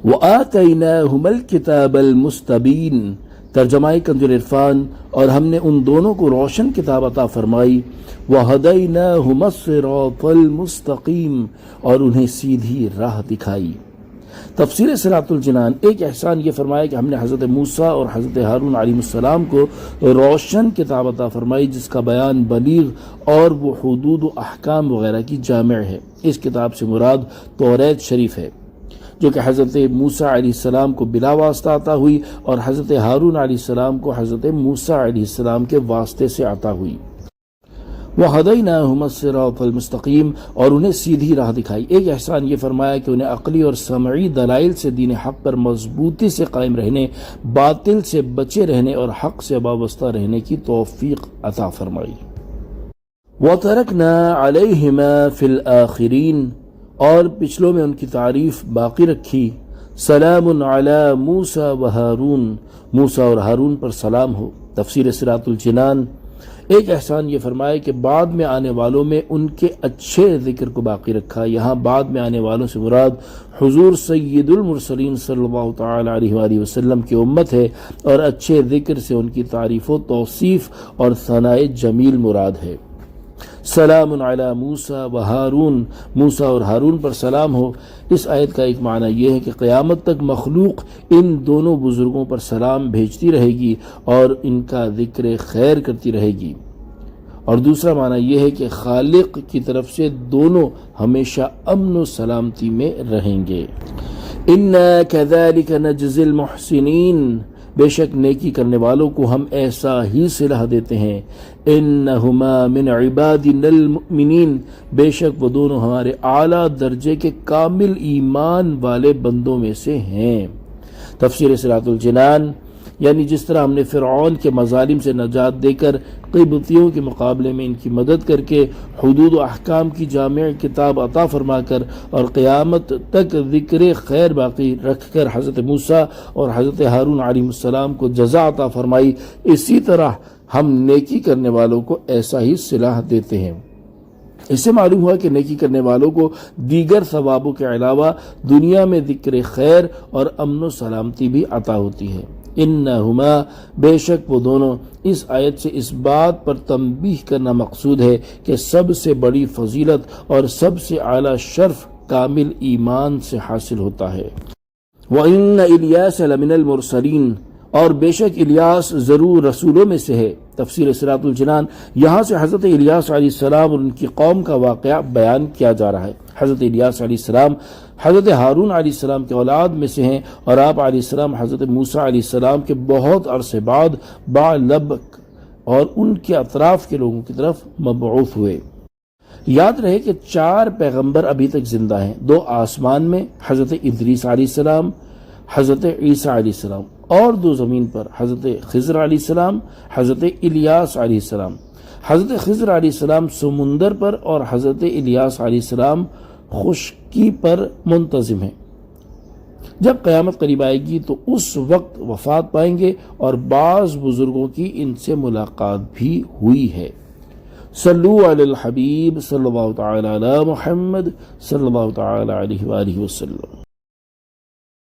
وآتیناہما الکتاب المستبین، ترجمہ کنز العرفان، اور ہم نے ان دونوں کو روشن کتاب عطا فرمائی، وہدیناہما الصراط المستقیم، اور انہیں سیدھی راہ دکھائی۔ تفسیر صراط الجنان، ایک احسان یہ فرمایا کہ ہم نے حضرت موسیٰ اور حضرت ہارون علیہ السلام کو روشن کتاب عطا فرمائی جس کا بیان بلیغ اور وہ حدود و احکام وغیرہ کی جامع ہے۔ اس کتاب سے مراد توریت شریف ہے جو کہ حضرت موسیٰ علیہ السلام کو بلا واسطہ عطا ہوئی اور حضرت ہارون علیہ السلام کو حضرت موسیٰ علیہ السلام کے واسطے سے عطا ہوئی۔ وَهَدَيْنَاهُمَا الصِّرَاطَ الْمُسْتَقِيمَ، اور انہیں سیدھی راہ دکھائی۔ ایک احسان یہ فرمایا کہ انہیں عقلی اور سمعی دلائل سے دین حق پر مضبوطی سے قائم رہنے، باطل سے بچے رہنے اور حق سے وابستہ رہنے کی توفیق عطا فرمائی۔ وَتَرَكْنَا عَلَيْهِمَا فِي الْآخِرِينَ، اور پچھلوں میں ان کی تعریف باقی رکھی۔ سلام علی موسیٰ و ہارون، موسیٰ اور ہارون پر سلام ہو۔ تفسیر صراط الجنان، ایک احسان یہ فرمایا کہ بعد میں آنے والوں میں ان کے اچھے ذکر کو باقی رکھا۔ یہاں بعد میں آنے والوں سے مراد حضور سید المرسلین صلی اللہ تعالی علیہ وآلہ وسلم کی امت ہے، اور اچھے ذکر سے ان کی تعریف و توصیف اور ثناء جمیل مراد ہے۔ سلام علی موسیٰ و ہارون، موسیٰ اور ہارون پر سلام ہو۔ اس آیت کا ایک معنی یہ ہے کہ قیامت تک مخلوق ان دونوں بزرگوں پر سلام بھیجتی رہے گی اور ان کا ذکر خیر کرتی رہے گی، اور دوسرا معنی یہ ہے کہ خالق کی طرف سے دونوں ہمیشہ امن و سلامتی میں رہیں گے۔ اِنَّا كَذَلِكَ نَجْزِي الْمُحْسِنِينَ، بے شک نیکی کرنے والوں کو ہم ایسا ہی صلہ دیتے ہیں۔ انہما من عبادنا المؤمنین، بے شک وہ دونوں ہمارے اعلیٰ درجے کے کامل ایمان والے بندوں میں سے ہیں۔ تفسیر صراط الجنان، یعنی جس طرح ہم نے فرعون کے مظالم سے نجات دے کر قبطیوں کے مقابلے میں ان کی مدد کر کے حدود و احکام کی جامع کتاب عطا فرما کر اور قیامت تک ذکر خیر باقی رکھ کر حضرت موسیٰ اور حضرت ہارون علیہ السلام کو جزا عطا فرمائی، اسی طرح ہم نیکی کرنے والوں کو ایسا ہی صلاح دیتے ہیں۔ اس سے معلوم ہوا کہ نیکی کرنے والوں کو دیگر ثوابوں کے علاوہ دنیا میں ذکر خیر اور امن و سلامتی بھی عطا ہوتی ہے۔ انہما، بے شک وہ دونوں، اس آیت سے اس بات پر تنبیہ کرنا مقصود ہے کہ سب سے بڑی فضیلت اور سب سے اعلیٰ شرف کامل ایمان سے حاصل ہوتا ہے۔ وَإِنَّ إِلْيَاسَ لَمِنَ الْمُرْسَلِينَ، اور بے شک الیاس ضرور رسولوں میں سے ہے۔ تفسیر صراط الجنان، یہاں سے حضرت الیاس علیہ السلام اور ان کی قوم کا واقعہ بیان کیا جا رہا ہے۔ حضرت الیاس علیہ السلام حضرت ہارون علیہ السلام کے اولاد میں سے ہیں، اور آپ علیہ السلام حضرت موسیٰ علیہ السلام کے بہت عرصے بعد بعلبک اور ان کے اطراف کے لوگوں کی طرف مبعوث ہوئے۔ یاد رہے کہ 4 پیغمبر ابھی تک زندہ ہیں، 2 آسمان میں حضرت ادریس علیہ السلام، حضرت عیسیٰ علیہ السلام، اور 2 زمین پر حضرت خضر علیہ السلام، حضرت الیاس علیہ السلام۔ حضرت خضر علیہ السلام سمندر پر اور حضرت الیاس علیہ السلام خشکی پر منتظم ہیں۔ جب قیامت قریب آئے گی تو اس وقت وفات پائیں گے، اور بعض بزرگوں کی ان سے ملاقات بھی ہوئی ہے۔ صلو علی الحبیب صلی اللہ تعالی علی محمد صلی اللہ تعالی علیہ وآلہ وسلم۔